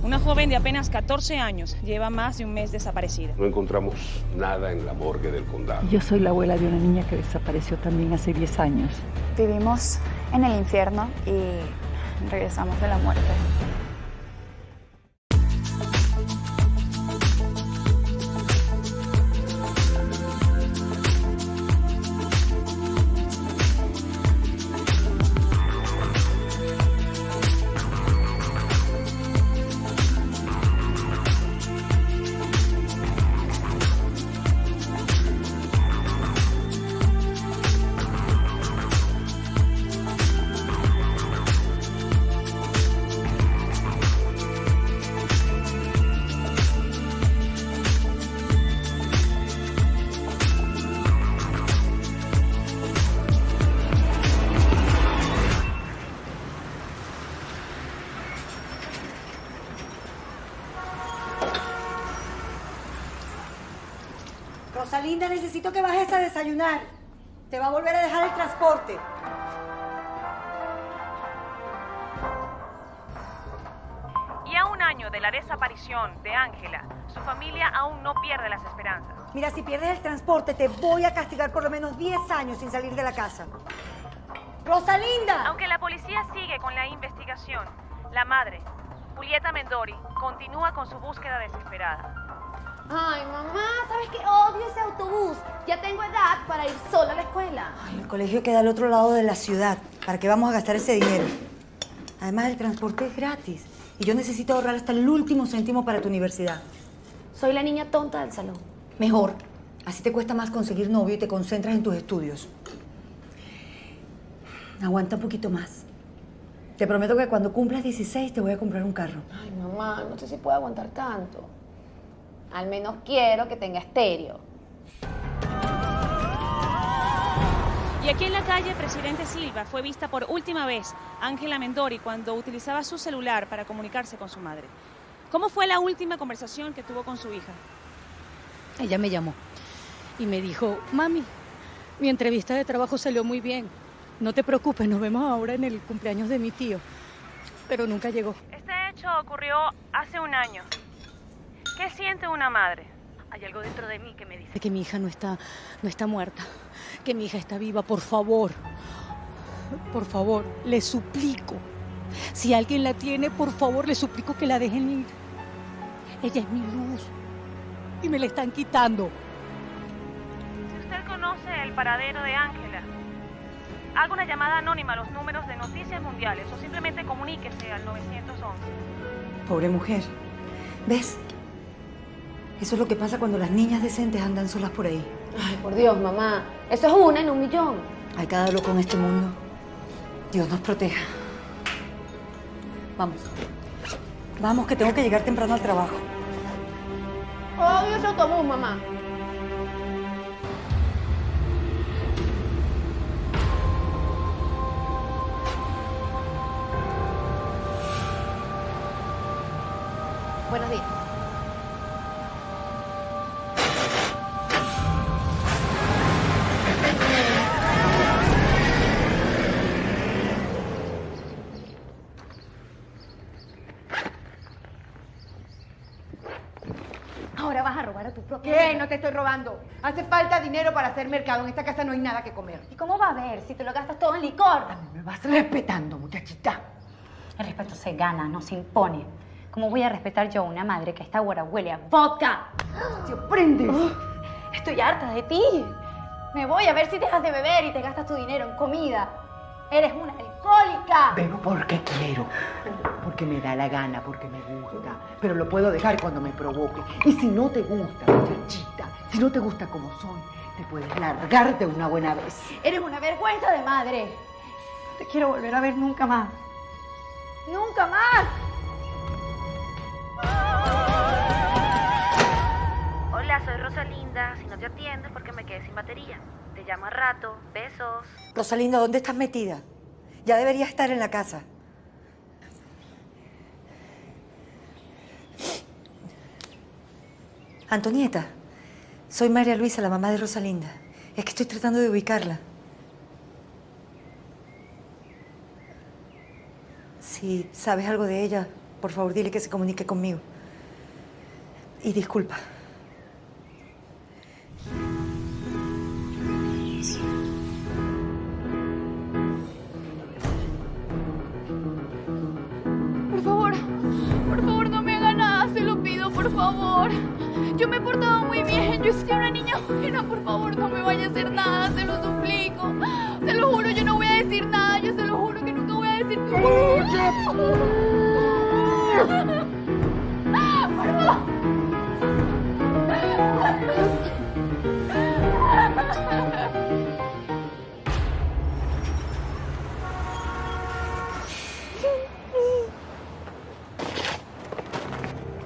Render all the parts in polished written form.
Una joven de apenas 14 años lleva más de un mes desaparecida. No encontramos nada en la morgue del condado. Yo soy la abuela de una niña que desapareció también hace 10 años. Vivimos en el infierno y regresamos de la muerte. Rosalinda, necesito que bajes a desayunar. Te va a volver a dejar el transporte. Y a un año de la desaparición de Ángela, su familia aún no pierde las esperanzas. Mira, si pierdes el transporte, te voy a castigar por lo menos 10 años sin salir de la casa. ¡Rosalinda! Aunque la policía sigue con la investigación, la madre, Julieta Mendori, continúa con su búsqueda desesperada. Ay, mamá, ¿sabes qué? Odio ese autobús. Ya tengo edad para ir sola a la escuela. Ay, el colegio queda al otro lado de la ciudad. ¿Para qué vamos a gastar ese dinero? Además, el transporte es gratis. Y yo necesito ahorrar hasta el último céntimo para tu universidad. Soy la niña tonta del salón. Mejor. Así te cuesta más conseguir novio y te concentras en tus estudios. Aguanta un poquito más. Te prometo que cuando cumplas 16 te voy a comprar un carro. Ay, mamá, no sé si puedo aguantar tanto. Al menos quiero que tenga estéreo. Y aquí en la calle Presidente Silva fue vista por última vez Ángela Mendori cuando utilizaba su celular para comunicarse con su madre. ¿Cómo fue la última conversación que tuvo con su hija? Ella me llamó y me dijo: mami, mi entrevista de trabajo salió muy bien. No te preocupes, nos vemos ahora en el cumpleaños de mi tío. Pero nunca llegó. Este hecho ocurrió hace un año. ¿Qué siente una madre? Hay algo dentro de mí que me dice Que mi hija no está muerta, que mi hija está viva. Por favor, le suplico. Si alguien la tiene, por favor, le suplico que la dejen ir. Ella es mi luz y me la están quitando. Si usted conoce el paradero de Ángela, haga una llamada anónima a los números de Noticias Mundiales o simplemente comuníquese al 911. Pobre mujer. ¿Ves? Eso es lo que pasa cuando las niñas decentes andan solas por ahí. Ay, por Dios, mamá. Eso es una en 1.000.000. Hay cada loco en este mundo. Dios nos proteja. Vamos. Vamos, que tengo que llegar temprano al trabajo. Odio ese autobús, mamá. Buenos días. Ahora vas a robar a tu propio... ¿Qué? No te estoy robando. Hace falta dinero para hacer mercado. En esta casa no hay nada que comer. ¿Y cómo va a ver si te lo gastas todo en licor? A mí me vas respetando, muchachita. El respeto se gana, no se impone. ¿Cómo voy a respetar yo a una madre que está ahora huele a vodka? ¡Te aprendes! Estoy harta de ti. Me voy a ver si dejas de beber y te gastas tu dinero en comida. Eres una alcohólica. Bebo porque quiero. Porque me da la gana, porque me gusta. Pero lo puedo dejar cuando me provoque. Y si no te gusta, muchachita, si no te gusta como soy, te puedes largar de una buena vez. Eres una vergüenza de madre. No te quiero volver a ver nunca más. ¡Nunca más! Hola, soy Rosalinda. Si no te atiendo es porque me quedé sin batería. Te llamo a rato. Besos. Rosalinda, ¿dónde estás metida? Ya deberías estar en la casa. Antonieta, soy María Luisa, la mamá de Rosalinda. Es que estoy tratando de ubicarla. Si sabes algo de ella, por favor, dile que se comunique conmigo. Y disculpa. Por favor, no me haga nada, se lo pido, por favor. Yo me he portado muy bien, yo soy una niña buena, por favor, no me vaya a hacer nada, se lo suplico. Se lo juro, yo no voy a decir nada, yo se lo juro que nunca voy a decir nada. Por favor.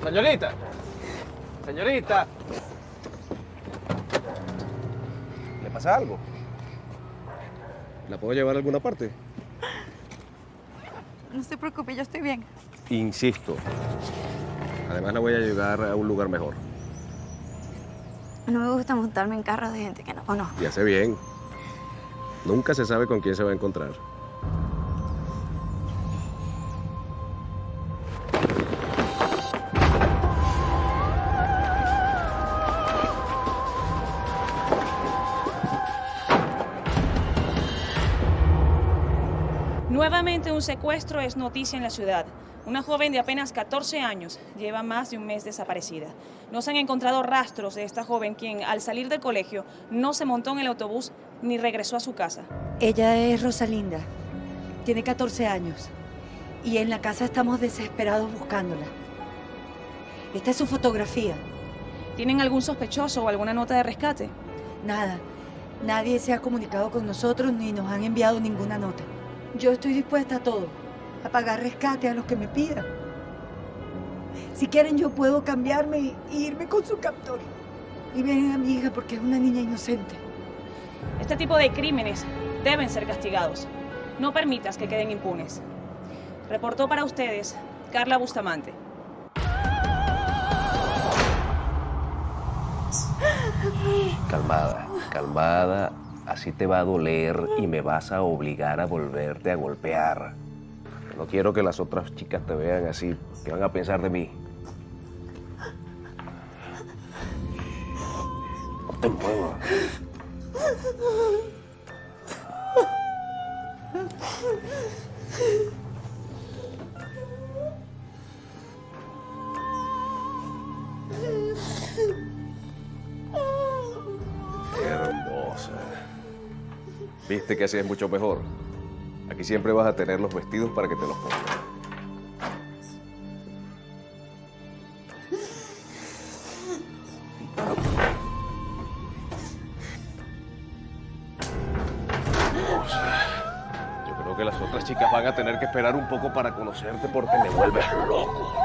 Señorita, señorita. ¿Le pasa algo? ¿La puedo llevar a alguna parte? No se preocupe, yo estoy bien. Insisto. Además la voy a llevar a un lugar mejor. No me gusta montarme en carros de gente que no conozco. Y hace bien. Nunca se sabe con quién se va a encontrar. Nuevamente un secuestro es noticia en la ciudad. Una joven de apenas 14 años lleva más de un mes desaparecida. No se han encontrado rastros de esta joven, quien al salir del colegio no se montó en el autobús ni regresó a su casa. Ella es Rosalinda. Tiene 14 años. Y en la casa estamos desesperados buscándola. Esta es su fotografía. ¿Tienen algún sospechoso o alguna nota de rescate? Nada. Nadie se ha comunicado con nosotros ni nos han enviado ninguna nota. Yo estoy dispuesta a todo, a pagar rescate a los que me pidan. Si quieren, yo puedo cambiarme e irme con su captor. Liberen a mi hija porque es una niña inocente. Este tipo de crímenes deben ser castigados. No permitas que queden impunes. Reportó para ustedes Carla Bustamante. Calmada, calmada. Así te va a doler y me vas a obligar a volverte a golpear. No quiero que las otras chicas te vean así. ¿Qué van a pensar de mí? No te muevas. Qué hermosa. ¿Viste que así es mucho mejor? Aquí siempre vas a tener los vestidos para que te los pongas. Yo creo que las otras chicas van a tener que esperar un poco para conocerte porque me vuelves loco.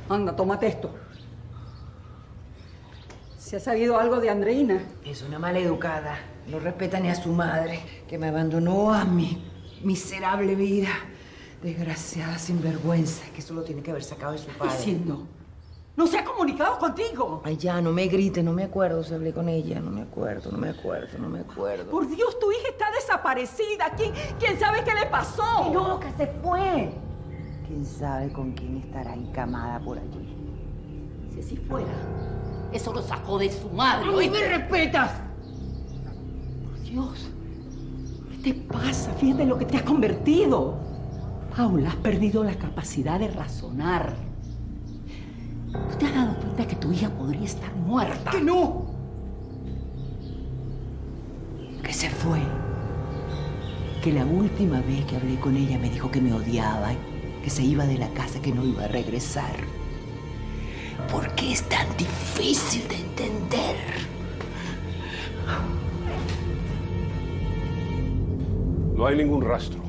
Anda, tómate esto. ¿Se ha sabido algo de Andreina? Es una maleducada. No respeta ni a su madre, que me abandonó a mi miserable vida. Desgraciada, sinvergüenza, que eso lo tiene que haber sacado de su padre. Diciendo. ¿No se ha comunicado contigo? Ay, ya, no me grite, no me acuerdo si hablé con ella. No me acuerdo. Por Dios, tu hija está desaparecida. ¿Quién sabe qué le pasó? No, que se fue. ¿Quién sabe con quién estará encamada por allí? Si así fuera, eso lo sacó de su madre. ¡Ay, me respetas! Por Dios, ¿qué te pasa? Fíjate en lo que te has convertido. Paula, has perdido la capacidad de razonar. ¿No te has dado cuenta que tu hija podría estar muerta? ¡Que no! Que se fue. Que la última vez que hablé con ella me dijo que me odiaba, que se iba de la casa, que no iba a regresar. ¿Por qué es tan difícil de entender? No hay ningún rastro.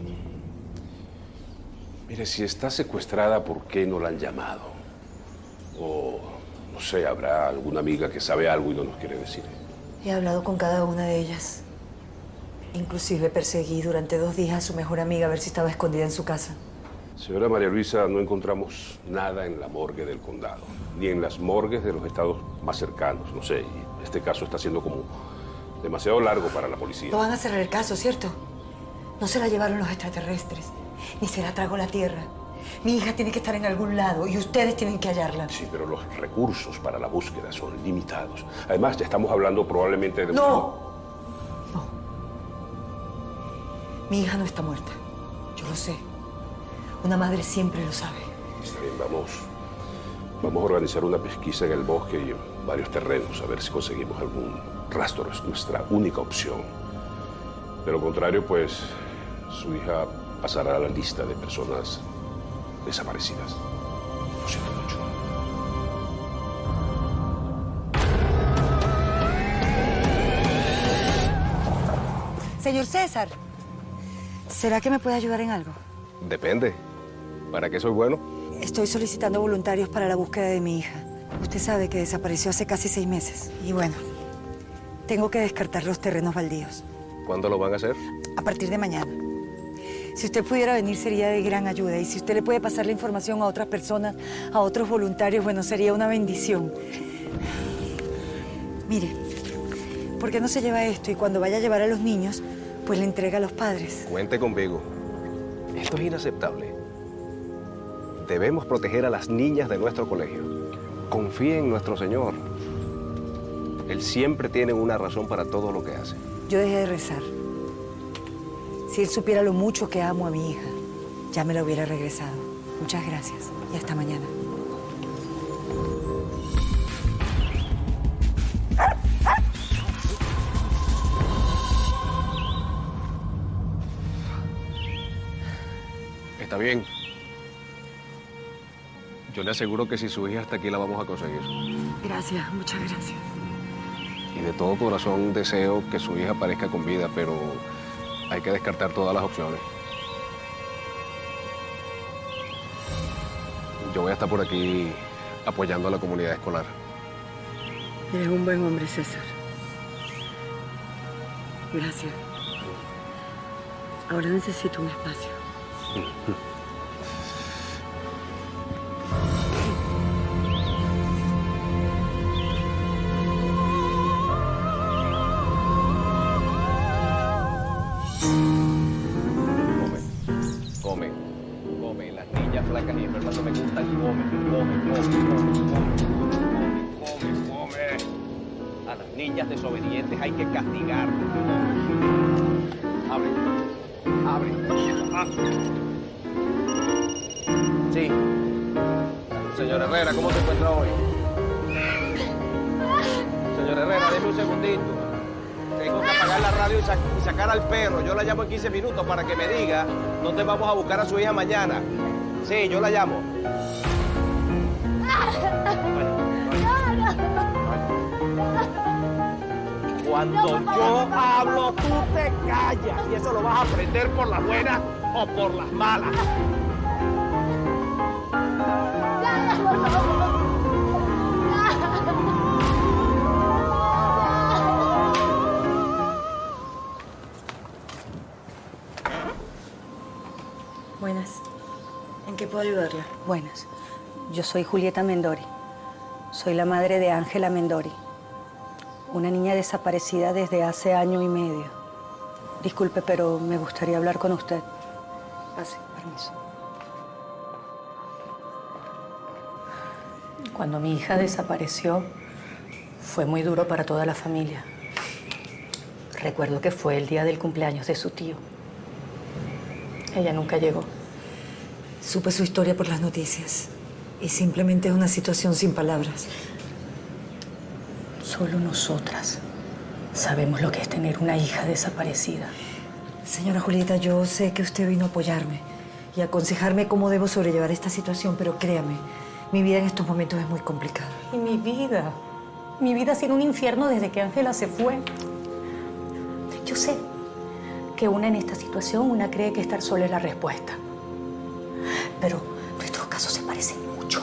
Mire, si está secuestrada, ¿por qué no la han llamado? O, no sé, habrá alguna amiga que sabe algo y no nos quiere decir. He hablado con cada una de ellas. Inclusive perseguí durante 2 días a su mejor amiga a ver si estaba escondida en su casa. Señora María Luisa, no encontramos nada en la morgue del condado, ni en las morgues de los estados más cercanos. No sé, y este caso está siendo como demasiado largo para la policía. No van a cerrar el caso, ¿cierto? No se la llevaron los extraterrestres, ni se la tragó la Tierra. Mi hija tiene que estar en algún lado y ustedes tienen que hallarla. Sí, pero los recursos para la búsqueda son limitados. Además, ya estamos hablando probablemente de... ¡No! No. Mi hija no está muerta. Yo lo sé. Una madre siempre lo sabe. Está bien, vamos a organizar una pesquisa en el bosque y en varios terrenos a ver si conseguimos algún rastro. Es nuestra única opción. De lo contrario, pues, su hija pasará a la lista de personas desaparecidas. Lo siento mucho. Señor César, ¿será que me puede ayudar en algo? Depende. ¿Para qué soy bueno? Estoy solicitando voluntarios para la búsqueda de mi hija. Usted sabe que desapareció hace casi 6 meses. Y bueno, tengo que descartar los terrenos baldíos. ¿Cuándo lo van a hacer? A partir de mañana. Si usted pudiera venir sería de gran ayuda. Y si usted le puede pasar la información a otras personas, a otros voluntarios, bueno, sería una bendición. Mire, ¿por qué no se lleva esto? Y cuando vaya a llevar a los niños, pues le entrega a los padres. Cuente conmigo. Esto es inaceptable. Debemos proteger a las niñas de nuestro colegio. Confíe en nuestro Señor. Él siempre tiene una razón para todo lo que hace. Yo dejé de rezar. Si él supiera lo mucho que amo a mi hija, ya me la hubiera regresado. Muchas gracias y hasta mañana. Está bien. Yo le aseguro que si su hija está aquí, la vamos a conseguir. Gracias, muchas gracias. Y de todo corazón deseo que su hija aparezca con vida, pero hay que descartar todas las opciones. Yo voy a estar por aquí apoyando a la comunidad escolar. Eres un buen hombre, César. Gracias. Ahora necesito un espacio. Come. Las niñas flacas y enfermas no me gustan. Come. A las niñas desobedientes hay que castigarlas. Abre. Ah. Sí. Señor Herrera, ¿cómo se encuentra hoy? Señor Herrera, déme un segundito. Tengo que apagar la radio y sacar al perro. Yo la llamo en 15 minutos para que me diga dónde vamos a buscar a su hija mañana. Sí, yo la llamo. Cuando yo hablo, tú te callas. Y eso lo vas a aprender por las buenas o por las malas. Buenas. ¿En qué puedo ayudarla? Buenas. Yo soy Julieta Mendori. Soy la madre de Ángela Mendori. Una niña desaparecida desde hace 1 año y medio. Disculpe, pero me gustaría hablar con usted. Pase. Permiso. Cuando mi hija desapareció, fue muy duro para toda la familia. Recuerdo que fue el día del cumpleaños de su tío. Ella nunca llegó. Supe su historia por las noticias. Y simplemente es una situación sin palabras. Solo nosotras sabemos lo que es tener una hija desaparecida. Señora Julieta, yo sé que usted vino a apoyarme y a aconsejarme cómo debo sobrellevar esta situación, pero créame, mi vida en estos momentos es muy complicada. Y mi vida ha sido un infierno desde que Ángela se fue. Yo sé que una en esta situación, una cree que estar sola es la respuesta. Pero nuestros casos se parecen mucho.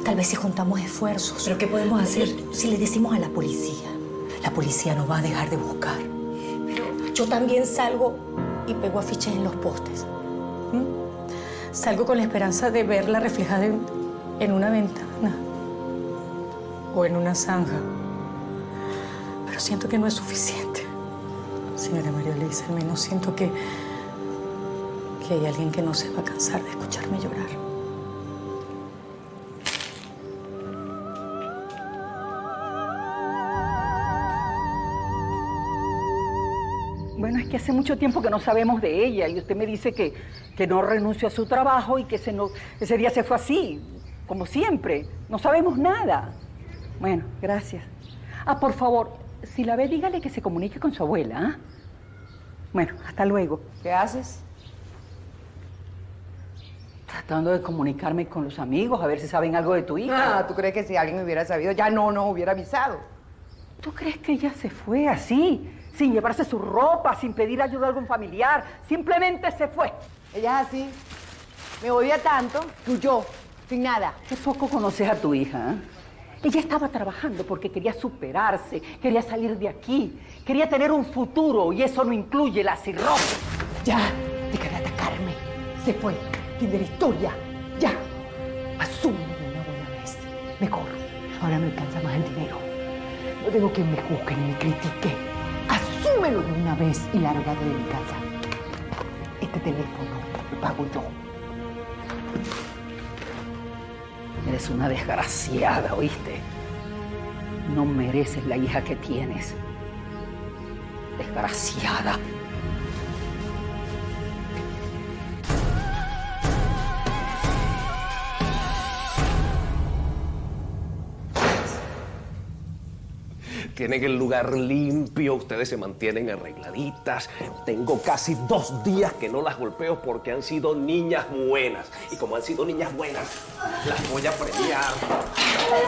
Tal vez si juntamos esfuerzos. ¿Pero qué podemos hacer? Si le decimos a la policía no va a dejar de buscar. Pero yo también salgo y pego afiches en los postes. Salgo con la esperanza de verla reflejada en una ventana o en una zanja. Pero siento que no es suficiente. Señora María Luisa, al menos siento que hay alguien que no se va a cansar de escucharme llorar. Bueno, es que hace mucho tiempo que no sabemos de ella y usted me dice que no renunció a su trabajo y que ese día se fue así, como siempre. No sabemos nada. Bueno, gracias. Ah, por favor, si la ve, dígale que se comunique con su abuela, ¿ah? Bueno, hasta luego. ¿Qué haces? Tratando de comunicarme con los amigos, a ver si saben algo de tu hija. Ah, ¿tú crees que si alguien me hubiera sabido, ya no nos hubiera avisado? ¿Tú crees que ella se fue así, sin llevarse su ropa, sin pedir ayuda a algún familiar? Simplemente se fue. Ella es así. Me odia tanto, huyó, sin nada. Qué poco conoces a tu hija, ¿eh? Ella estaba trabajando porque quería superarse, quería salir de aquí, quería tener un futuro y eso no incluye la cirrosis. Ya, deja de atacarme. Se fue. Fin de la historia. Ya. Asúmelo de una buena vez. Me corro. Ahora me alcanza más el dinero. No tengo que me juzgue ni me critique. Asúmelo de una vez y lárgate de mi casa. Este teléfono lo pago yo. Eres una desgraciada, ¿oíste? No mereces la hija que tienes. Desgraciada. Tienen el lugar limpio, ustedes se mantienen arregladitas. Tengo casi 2 días que no las golpeo porque han sido niñas buenas. Y como han sido niñas buenas, las voy a premiar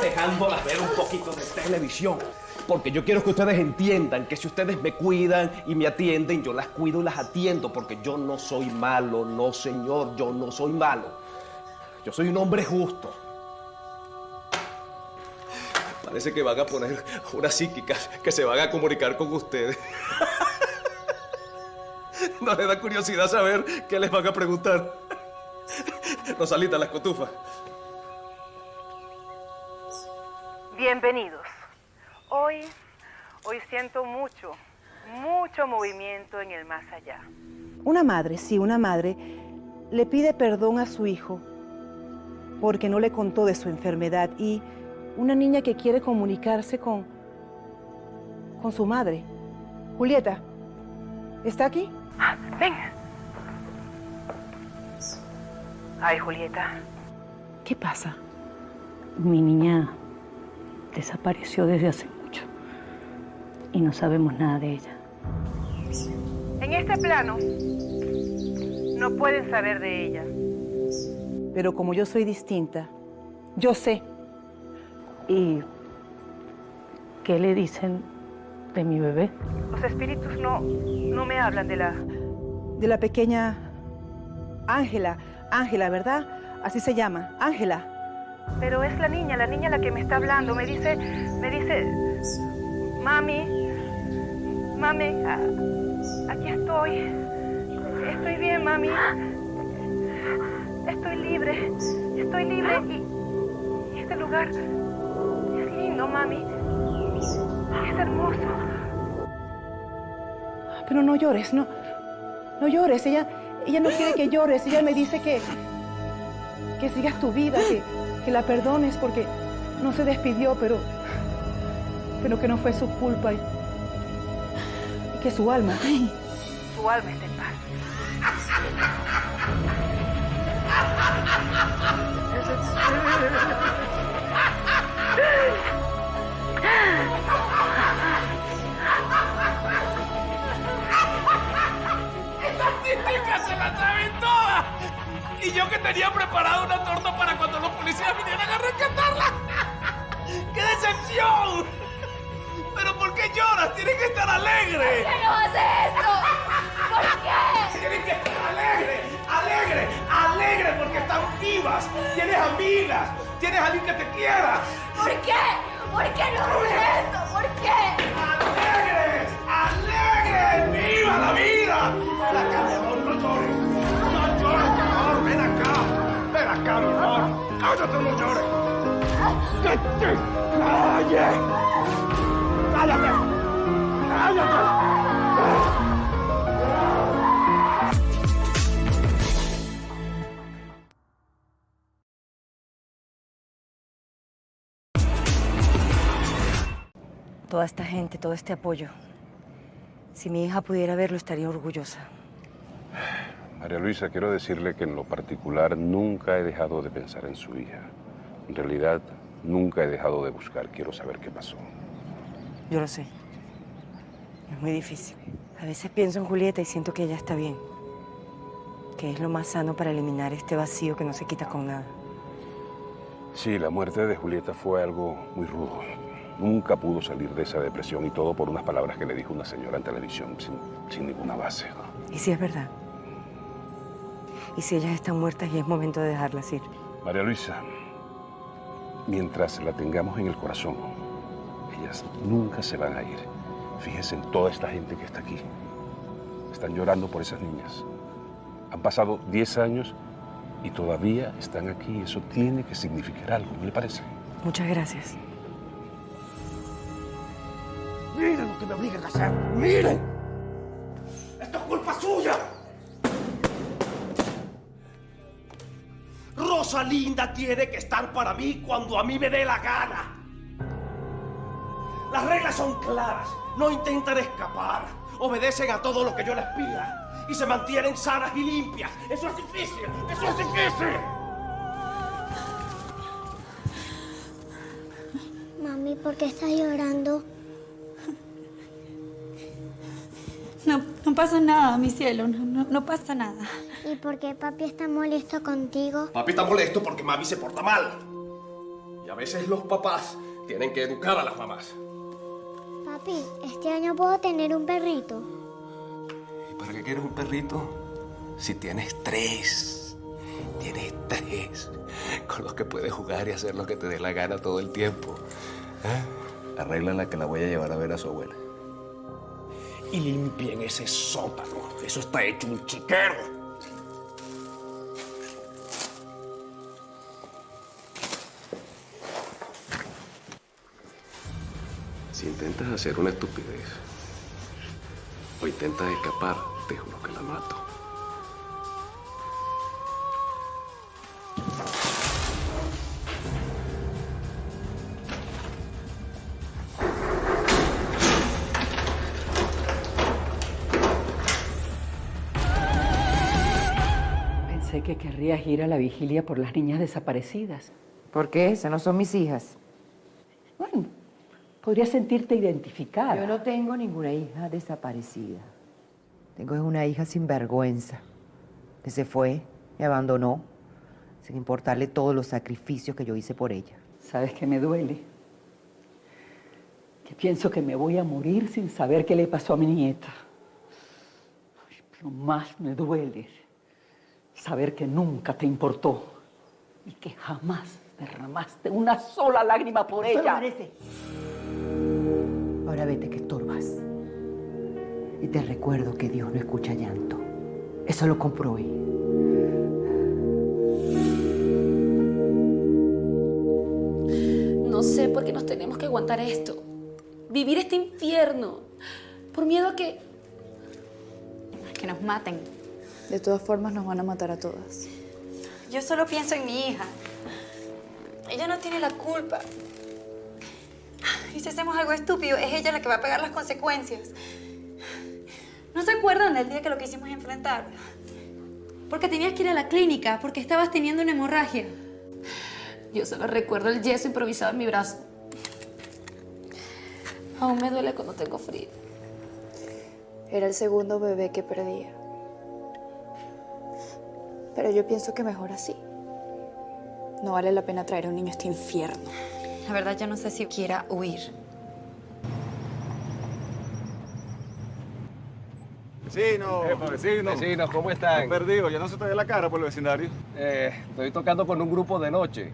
dejándolas ver un poquito de televisión. Porque yo quiero que ustedes entiendan que si ustedes me cuidan y me atienden, yo las cuido y las atiendo porque yo no soy malo, no señor, yo no soy malo. Yo soy un hombre justo. Parece que van a poner unas psíquicas que se van a comunicar con ustedes. ¿No les da curiosidad saber qué les van a preguntar? Rosalita, las cotufas. Bienvenidos. Hoy siento mucho movimiento en el más allá. Una madre, sí, una madre, le pide perdón a su hijo porque no le contó de su enfermedad y una niña que quiere comunicarse con su madre. Julieta, ¿está aquí? Ven. Ay, Julieta. ¿Qué pasa? Mi niña desapareció desde hace mucho y no sabemos nada de ella. En este plano no pueden saber de ella. Pero como yo soy distinta, yo sé. ¿Y qué le dicen de mi bebé? Los espíritus no me hablan de la pequeña Ángela. Ángela, ¿verdad? Así se llama, Ángela. Pero es la niña la que me está hablando. Me dice, mami, aquí estoy. Estoy bien, mami. Estoy libre y este lugar es lindo, mami. Es hermoso. Pero no llores, no llores. Ella no quiere que llores. Ella me dice que sigas tu vida, que la perdones porque no se despidió, pero que no fue su culpa y que su alma está en paz. ¡Estas cínicas se las saben todas! Y yo que tenía preparado una torta para cuando los policías vinieran a rescatarla. ¡Qué decepción! ¿Pero por qué lloras? Tienes que estar alegre. ¿Por qué no haces esto? ¿Por qué? Tienes que estar alegre, alegre, alegre porque están vivas. Tienes amigas, tienes a alguien que te quiera. ¿Por qué? ¿Por qué no haces esto? ¿Por qué? ¡Alegres! ¡Alegres! ¡Viva la vida! Ven acá, mi amor, no llores. No llores, mi amor, ven acá. Ven acá, mi amor. Cállate, no llores. ¡Cállate! ¡Cállate! ¡Cállate! Toda esta gente, todo este apoyo. Si mi hija pudiera verlo, estaría orgullosa. María Luisa, quiero decirle que en lo particular nunca he dejado de pensar en su hija. En realidad, nunca he dejado de buscar. Quiero saber qué pasó. Yo lo sé. Es muy difícil. A veces pienso en Julieta y siento que ella está bien. Que es lo más sano para eliminar este vacío que no se quita con nada. Sí, la muerte de Julieta fue algo muy rudo. Nunca pudo salir de esa depresión y todo por unas palabras que le dijo una señora en televisión sin ninguna base, ¿no? ¿Y si es verdad? ¿Y si ellas están muertas y es momento de dejarlas ir? María Luisa, mientras la tengamos en el corazón, ellas nunca se van a ir. Fíjese en toda esta gente que está aquí. Están llorando por esas niñas. Han pasado 10 años y todavía están aquí. Eso tiene que significar algo, ¿no le parece? Muchas gracias. ¡Miren lo que me obligan a hacer! ¡Miren! ¡Esto es culpa suya! Rosalinda tiene que estar para mí cuando a mí me dé la gana. Las reglas son claras. No intentan escapar. Obedecen a todo lo que yo les pida. Y se mantienen sanas y limpias. ¡Eso es difícil! ¡Eso es difícil! Mami, ¿por qué estás llorando? No pasa nada, mi cielo, no pasa nada. ¿Y por qué papi está molesto contigo? Papi está molesto porque mami se porta mal. Y a veces los papás tienen que educar a las mamás. Papi, este año puedo tener un perrito. ¿Y para qué quieres un perrito? Si tienes 3. Tienes 3 con los que puedes jugar y hacer lo que te dé la gana todo el tiempo. Arréglala que la voy a llevar a ver a su abuela. Y limpien ese sótano. Eso está hecho un chiquero. Si intentas hacer una estupidez o intentas escapar, te juro que la mato. Pensé que querrías ir a la vigilia por las niñas desaparecidas. ¿Por qué? Esas no son mis hijas. Bueno, podrías sentirte identificada. Yo no tengo ninguna hija desaparecida. Tengo una hija sin vergüenza, que se fue, me abandonó, sin importarle todos los sacrificios que yo hice por ella. ¿Sabes qué me duele? Que pienso que me voy a morir sin saber qué le pasó a mi nieta. Lo más me duele saber que nunca te importó y que jamás derramaste una sola lágrima por ella. Parece. Ahora vete que estorbas. Y te recuerdo que Dios no escucha llanto. Eso lo comprobé. No sé por qué nos tenemos que aguantar esto. Vivir este infierno. Por miedo a que nos maten. De todas formas, nos van a matar a todas. Yo solo pienso en mi hija. Ella no tiene la culpa. Y si hacemos algo estúpido, es ella la que va a pagar las consecuencias. ¿No se acuerdan del día que lo quisimos enfrentar? Porque tenías que ir a la clínica, porque estabas teniendo una hemorragia. Yo solo recuerdo el yeso improvisado en mi brazo. Aún me duele cuando tengo frío. Era el segundo bebé que perdía. Pero yo pienso que mejor así. No vale la pena traer a un niño a este infierno. La verdad, yo no sé si quiera huir. Vecino. Vecino. Vecinos, ¿cómo están? Perdido, ya no se te ve la cara por el vecindario. Estoy tocando con un grupo de noche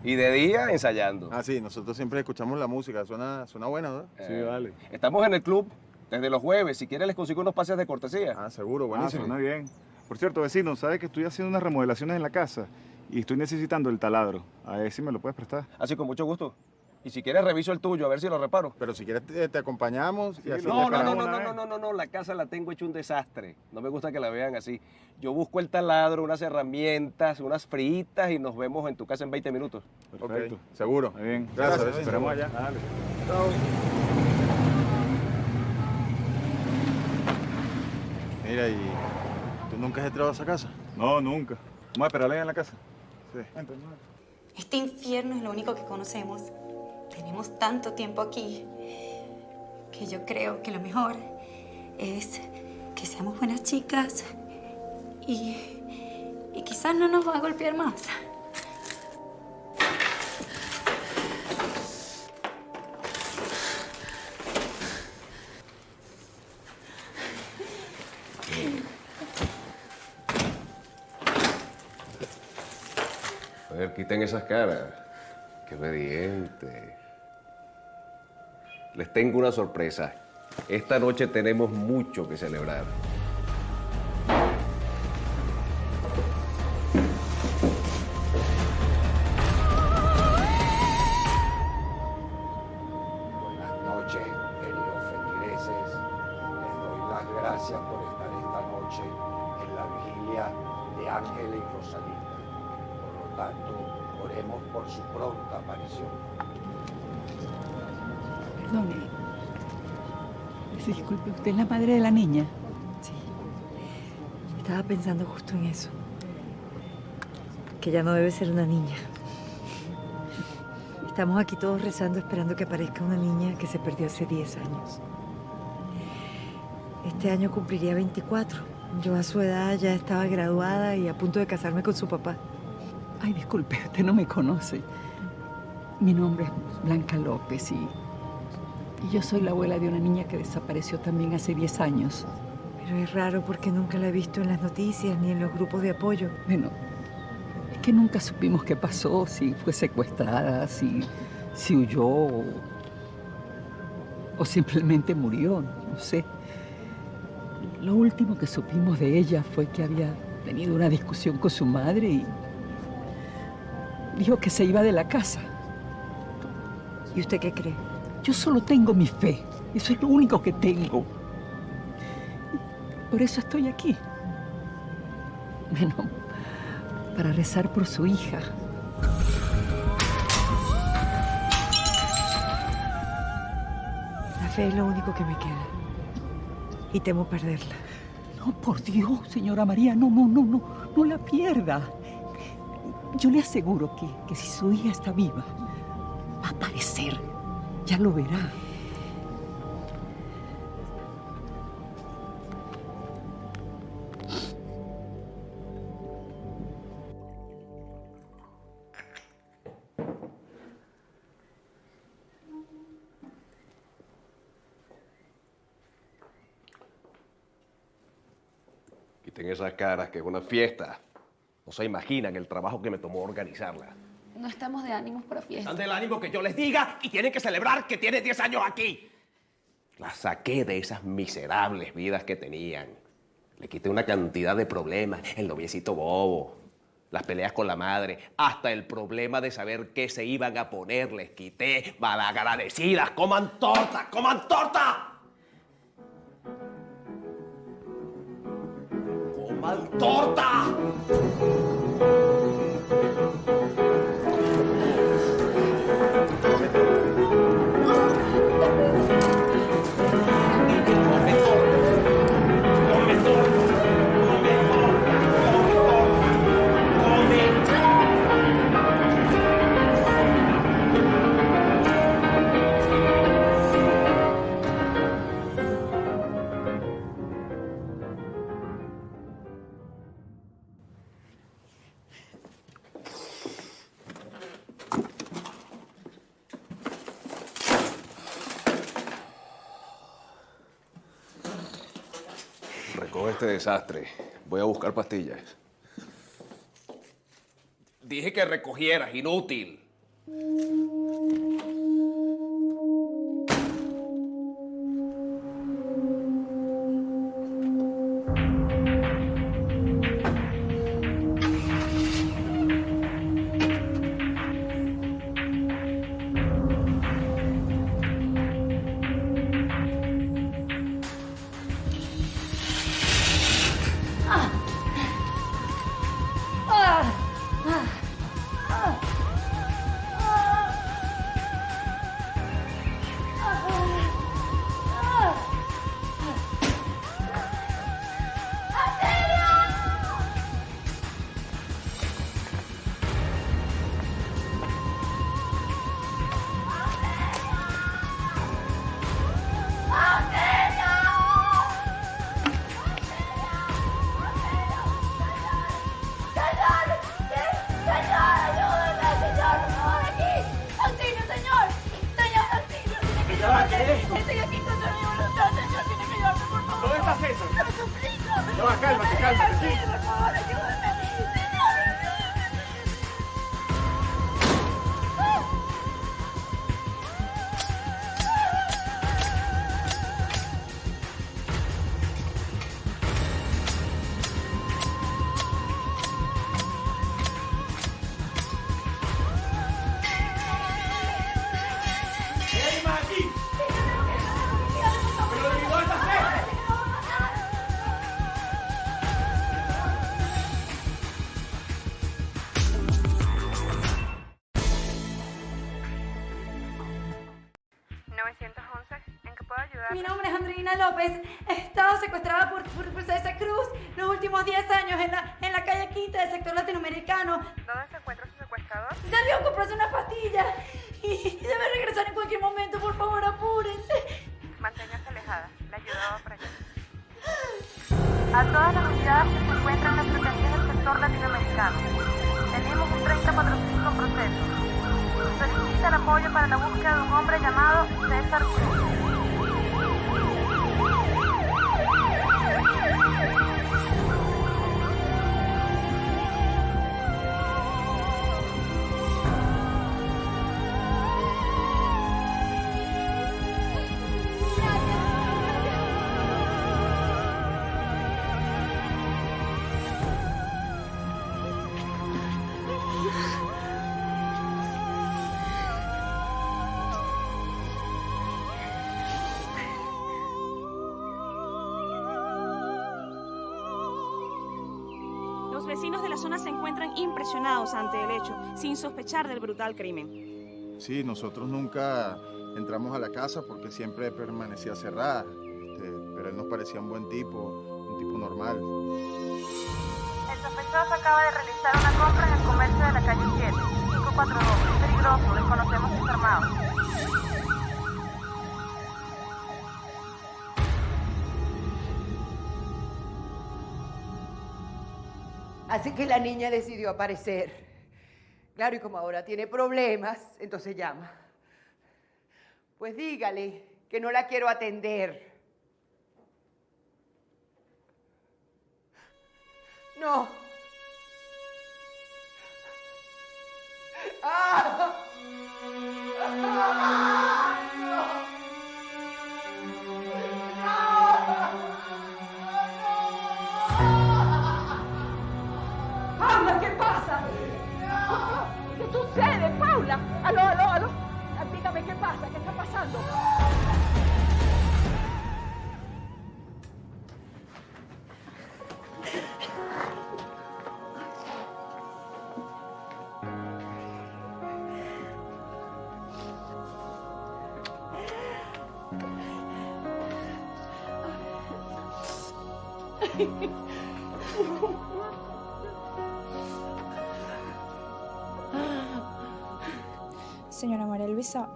y de día ensayando. Ah, sí, nosotros siempre escuchamos la música, suena buena, ¿verdad? Sí, vale. Estamos en el club desde los jueves. Si quieres les consigo unos pases de cortesía. Ah, seguro, buenísimo. Suena bien. Por cierto, vecino, ¿sabes que estoy haciendo unas remodelaciones en la casa y estoy necesitando el taladro? A ver si me lo puedes prestar. Así, con mucho gusto. Y si quieres reviso el tuyo, a ver si lo reparo. Pero si quieres te acompañamos y así No, la casa la tengo hecho un desastre. No me gusta que la vean así. Yo busco el taladro, unas herramientas, unas fritas y nos vemos en tu casa en 20 minutos. Perfecto. Ok, seguro. Muy bien. Gracias. Esperamos allá. Dale. Chao. Mira, ¿y tú nunca has entrado a esa casa? No, nunca. Vamos a esperarle en la casa. Sí. Entonces, Este infierno es lo único que conocemos. Tenemos tanto tiempo aquí que yo creo que lo mejor es que seamos buenas chicas y quizás no nos va a golpear más. A ver, quiten esas caras. Qué obediente. Les tengo una sorpresa. Esta noche tenemos mucho que celebrar. Buenas noches, queridos feligreses. Les doy las gracias por estar esta noche en la vigilia de Ángela y Rosalinda. Por lo tanto, oremos por su pronta aparición. Perdone. Disculpe, ¿usted es la madre de la niña? Sí. Estaba pensando justo en eso. Que ya no debe ser una niña. Estamos aquí todos rezando esperando que aparezca una niña que se perdió hace 10 años. Este año cumpliría 24. Yo a su edad ya estaba graduada y a punto de casarme con su papá. Ay, disculpe, usted no me conoce. Mi nombre es Blanca López y yo soy la abuela de una niña que desapareció también hace 10 años. Pero es raro porque nunca la he visto en las noticias ni en los grupos de apoyo. Bueno, es que nunca supimos qué pasó, si fue secuestrada, si huyó o simplemente murió, no sé. Lo último que supimos de ella fue que había tenido una discusión con su madre y dijo que se iba de la casa. ¿Y usted qué cree? Yo solo tengo mi fe. Eso es lo único que tengo. Por eso estoy aquí. Bueno, para rezar por su hija. La fe es lo único que me queda. Y temo perderla. No, por Dios, señora María, no la pierda. Yo le aseguro que si su hija está viva, va a aparecer. Ya lo verá. Quiten esas caras, que es una fiesta. No se imaginan el trabajo que me tomó organizarla. No estamos de ánimos para fiesta. Están del ánimo que yo les diga y tienen que celebrar que tiene 10 años aquí. La saqué de esas miserables vidas que tenían. Le quité una cantidad de problemas, el noviecito bobo, las peleas con la madre, hasta el problema de saber qué se iban a poner. Les quité, malagradecidas. ¡Coman torta! ¡Coman torta! ¡Coman torta! Con este desastre, voy a buscar pastillas. Dije que recogieras, inútil. Mi nombre es Andreina López. He estado secuestrada por César Cruz los últimos 10 años en la calle Quinta del sector latinoamericano. ¿Dónde se encuentra su secuestrador? Salió a comprarse unas pastillas y debe regresar en cualquier momento. Por favor, apúrense. Manténgase alejada. La ayuda para allá. A todas las unidades que se encuentran en las cercanías del sector latinoamericano. Tenemos un 3045 en proceso. Solicita el apoyo para la búsqueda de un hombre llamado César Cruz. Los vecinos de la zona se encuentran impresionados ante el hecho, sin sospechar del brutal crimen. Sí, nosotros nunca entramos a la casa porque siempre permanecía cerrada. Pero él nos parecía un buen tipo, un tipo normal. El sospechoso acaba de realizar una compra en el comercio de la calle 7, 542. Es peligroso, desconocemos si está armado. Así que la niña decidió aparecer. Claro, y como ahora tiene problemas, entonces llama. Pues dígale que no la quiero atender. No. ¡Ah! ¡Paula, qué pasa! ¿Qué sucede, Paula? Aló. Dígame qué pasa, qué está pasando. Señora María Luisa,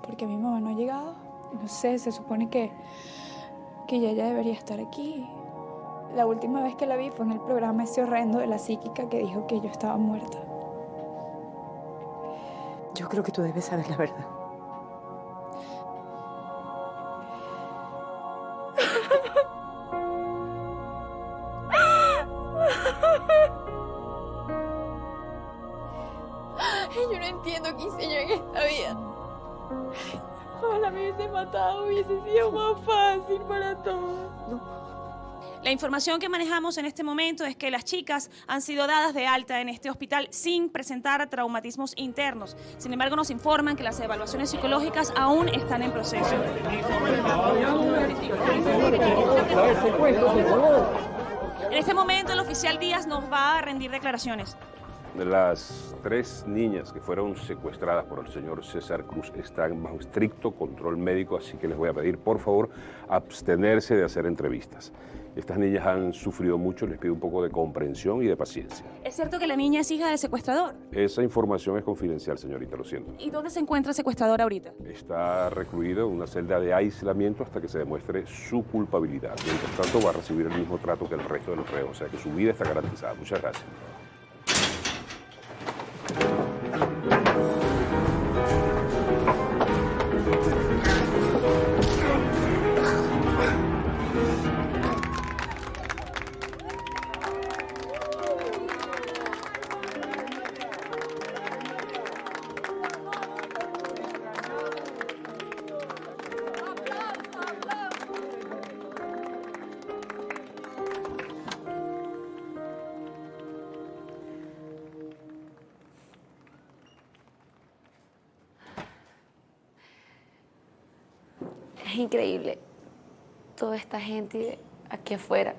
¿por qué mi mamá no ha llegado? No sé, se supone que ya ella debería estar aquí. La última vez que la vi fue en el programa ese horrendo de la psíquica que dijo que yo estaba muerta. Yo creo que tú debes saber la verdad. Yo no entiendo qué hice yo en esta vida. Ojalá me hubiese matado, hubiese sido más fácil para todos. La información que manejamos en este momento es que las chicas han sido dadas de alta en este hospital sin presentar traumatismos internos. Sin embargo, nos informan que las evaluaciones psicológicas aún están en proceso. En este momento, el oficial Díaz nos va a rendir declaraciones. Las 3 niñas que fueron secuestradas por el señor César Cruz están bajo estricto control médico, así que les voy a pedir, por favor, abstenerse de hacer entrevistas. Estas niñas han sufrido mucho, les pido un poco de comprensión y de paciencia. ¿Es cierto que la niña es hija del secuestrador? Esa información es confidencial, señorita, lo siento. ¿Y dónde se encuentra el secuestrador ahorita? Está recluido en una celda de aislamiento hasta que se demuestre su culpabilidad. Mientras tanto, va a recibir el mismo trato que el resto de los reos, o sea que su vida está garantizada. Muchas gracias. Es increíble toda esta gente aquí afuera.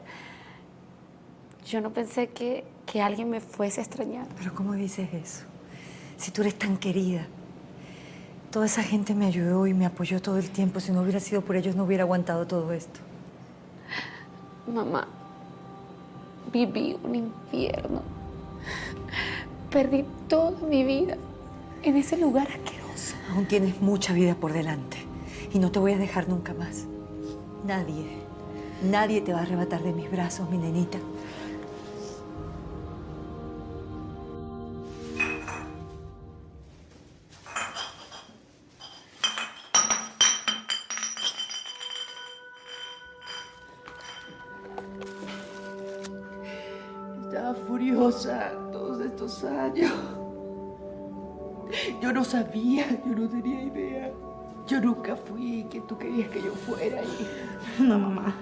Yo no pensé que alguien me fuese a extrañar. Pero ¿cómo dices eso? Si tú eres tan querida. Toda esa gente me ayudó y me apoyó todo el tiempo. Si no hubiera sido por ellos, no hubiera aguantado todo esto. Mamá, viví un infierno. Perdí toda mi vida en ese lugar asqueroso. Aún tienes mucha vida por delante. Y no te voy a dejar nunca más. Nadie te va a arrebatar de mis brazos, mi nenita. Estaba furiosa todos estos años. Yo no sabía, yo no tenía idea. Yo nunca fui quien tú querías que yo fuera. No, mamá.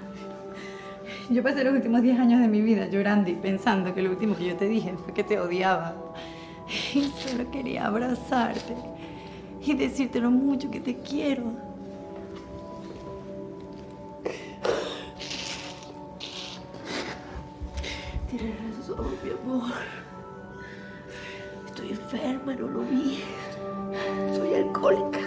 Yo pasé los últimos 10 años de mi vida llorando y pensando que lo último que yo te dije fue que te odiaba. Y solo quería abrazarte y decirte lo mucho que te quiero. Tienes razón, mi amor. Estoy enferma, no lo vi. Soy alcohólica.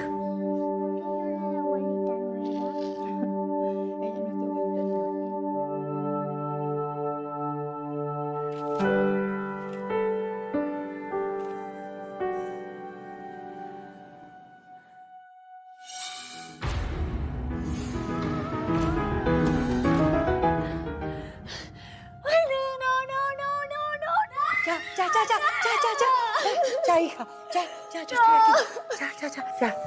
Ya, hija. Ya, yo estoy aquí. Ya.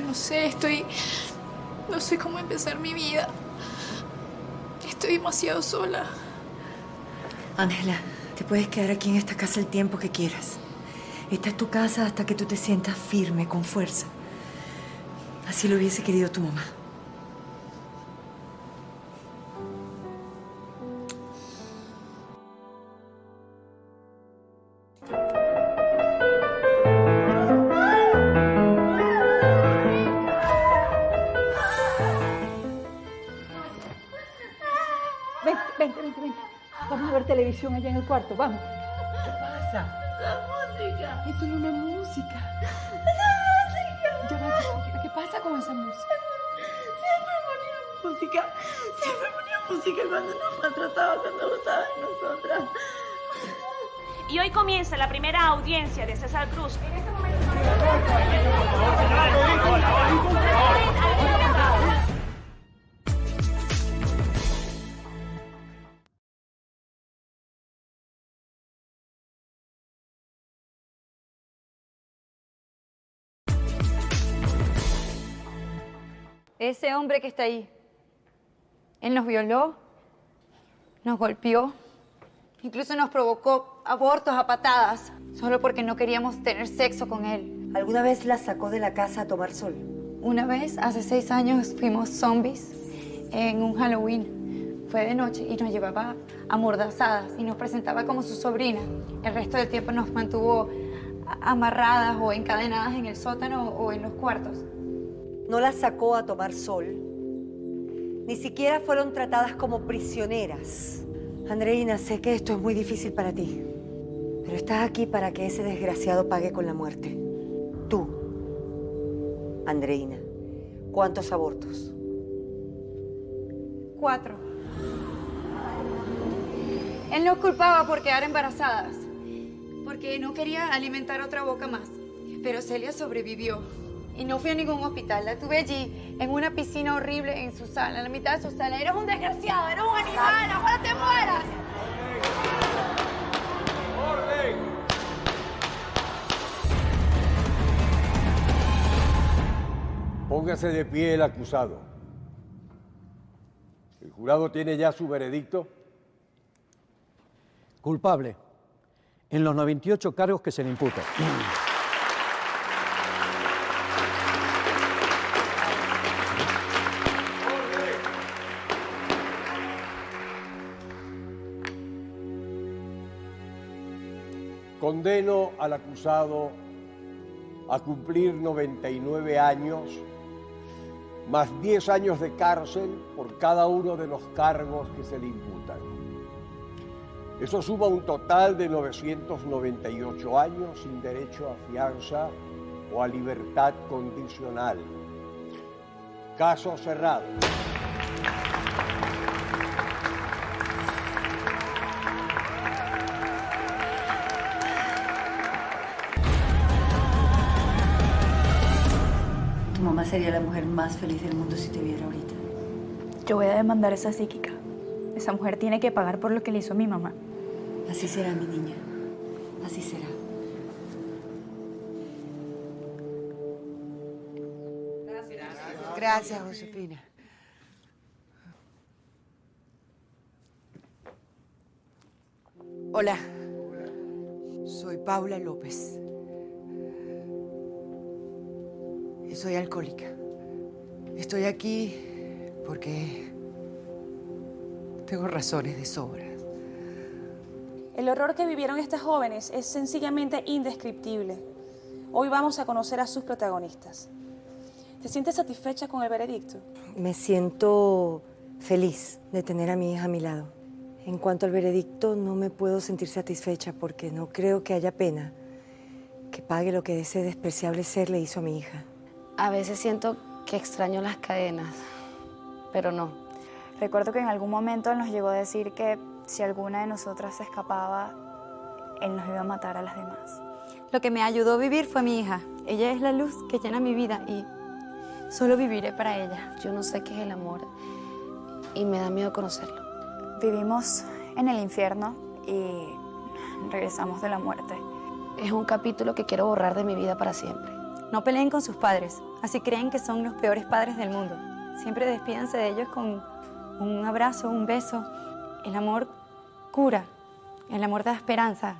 No sé, no sé cómo empezar mi vida. Estoy demasiado sola. Ángela, te puedes quedar aquí en esta casa el tiempo que quieras. Esta es tu casa hasta que tú te sientas firme, con fuerza. Así lo hubiese querido tu mamá. Vente. Vamos a ver televisión allá en el cuarto, vamos. ¿Qué pasa? La música. Eso es una música. Ya va, tranquila. ¿Qué pasa con esa música? Siempre ponía música cuando nos maltrataba, cuando abusaba de nosotras. Y hoy comienza la primera audiencia de César Cruz. En este momento... Ese hombre que está ahí. Él nos violó, nos golpeó, incluso nos provocó abortos a patadas, solo porque no queríamos tener sexo con él. ¿Alguna vez la sacó de la casa a tomar sol? Una vez, hace 6 años, fuimos zombies en un Halloween. Fue de noche y nos llevaba amordazadas y nos presentaba como su sobrina. El resto del tiempo nos mantuvo amarradas o encadenadas en el sótano o en los cuartos. No la sacó a tomar sol. Ni siquiera fueron tratadas como prisioneras. Andreina, sé que esto es muy difícil para ti, pero estás aquí para que ese desgraciado pague con la muerte. Tú, Andreina, ¿cuántos abortos? 4. Él nos culpaba por quedar embarazadas, porque no quería alimentar otra boca más. Pero Celia sobrevivió y no fui a ningún hospital. La tuve allí, en una piscina horrible en su sala, en la mitad de su sala. Eres un desgraciado, eres un animal, ahora te mueras. ¡Orden! Póngase de pie el acusado. ¿El jurado tiene ya su veredicto? Culpable en los 98 cargos que se le imputan. Condeno al acusado a cumplir 99 años, más 10 años de cárcel por cada uno de los cargos que se le imputan. Eso suma un total de 998 años sin derecho a fianza o a libertad condicional. Caso cerrado. Tu mamá sería la mujer más feliz del mundo si te viera ahorita. Yo voy a demandar a esa psíquica. Esa mujer tiene que pagar por lo que le hizo a mi mamá. Así será, mi niña. Así será. Gracias, Josefina. Hola. Soy Paula López. Soy alcohólica. Estoy aquí porque tengo razones de sobra. El horror que vivieron estas jóvenes es sencillamente indescriptible. Hoy vamos a conocer a sus protagonistas. ¿Te sientes satisfecha con el veredicto? Me siento feliz de tener a mi hija a mi lado. En cuanto al veredicto, no me puedo sentir satisfecha porque no creo que haya pena que pague lo que ese despreciable ser le hizo a mi hija. A veces siento que extraño las cadenas, pero no. Recuerdo que en algún momento él nos llegó a decir que si alguna de nosotras se escapaba, él nos iba a matar a las demás. Lo que me ayudó a vivir fue mi hija. Ella es la luz que llena mi vida y solo viviré para ella. Yo no sé qué es el amor y me da miedo conocerlo. Vivimos en el infierno y regresamos de la muerte. Es un capítulo que quiero borrar de mi vida para siempre. No peleen con sus padres, así creen que son los peores padres del mundo. Siempre despídanse de ellos con un abrazo, un beso. El amor cura, el amor da esperanza.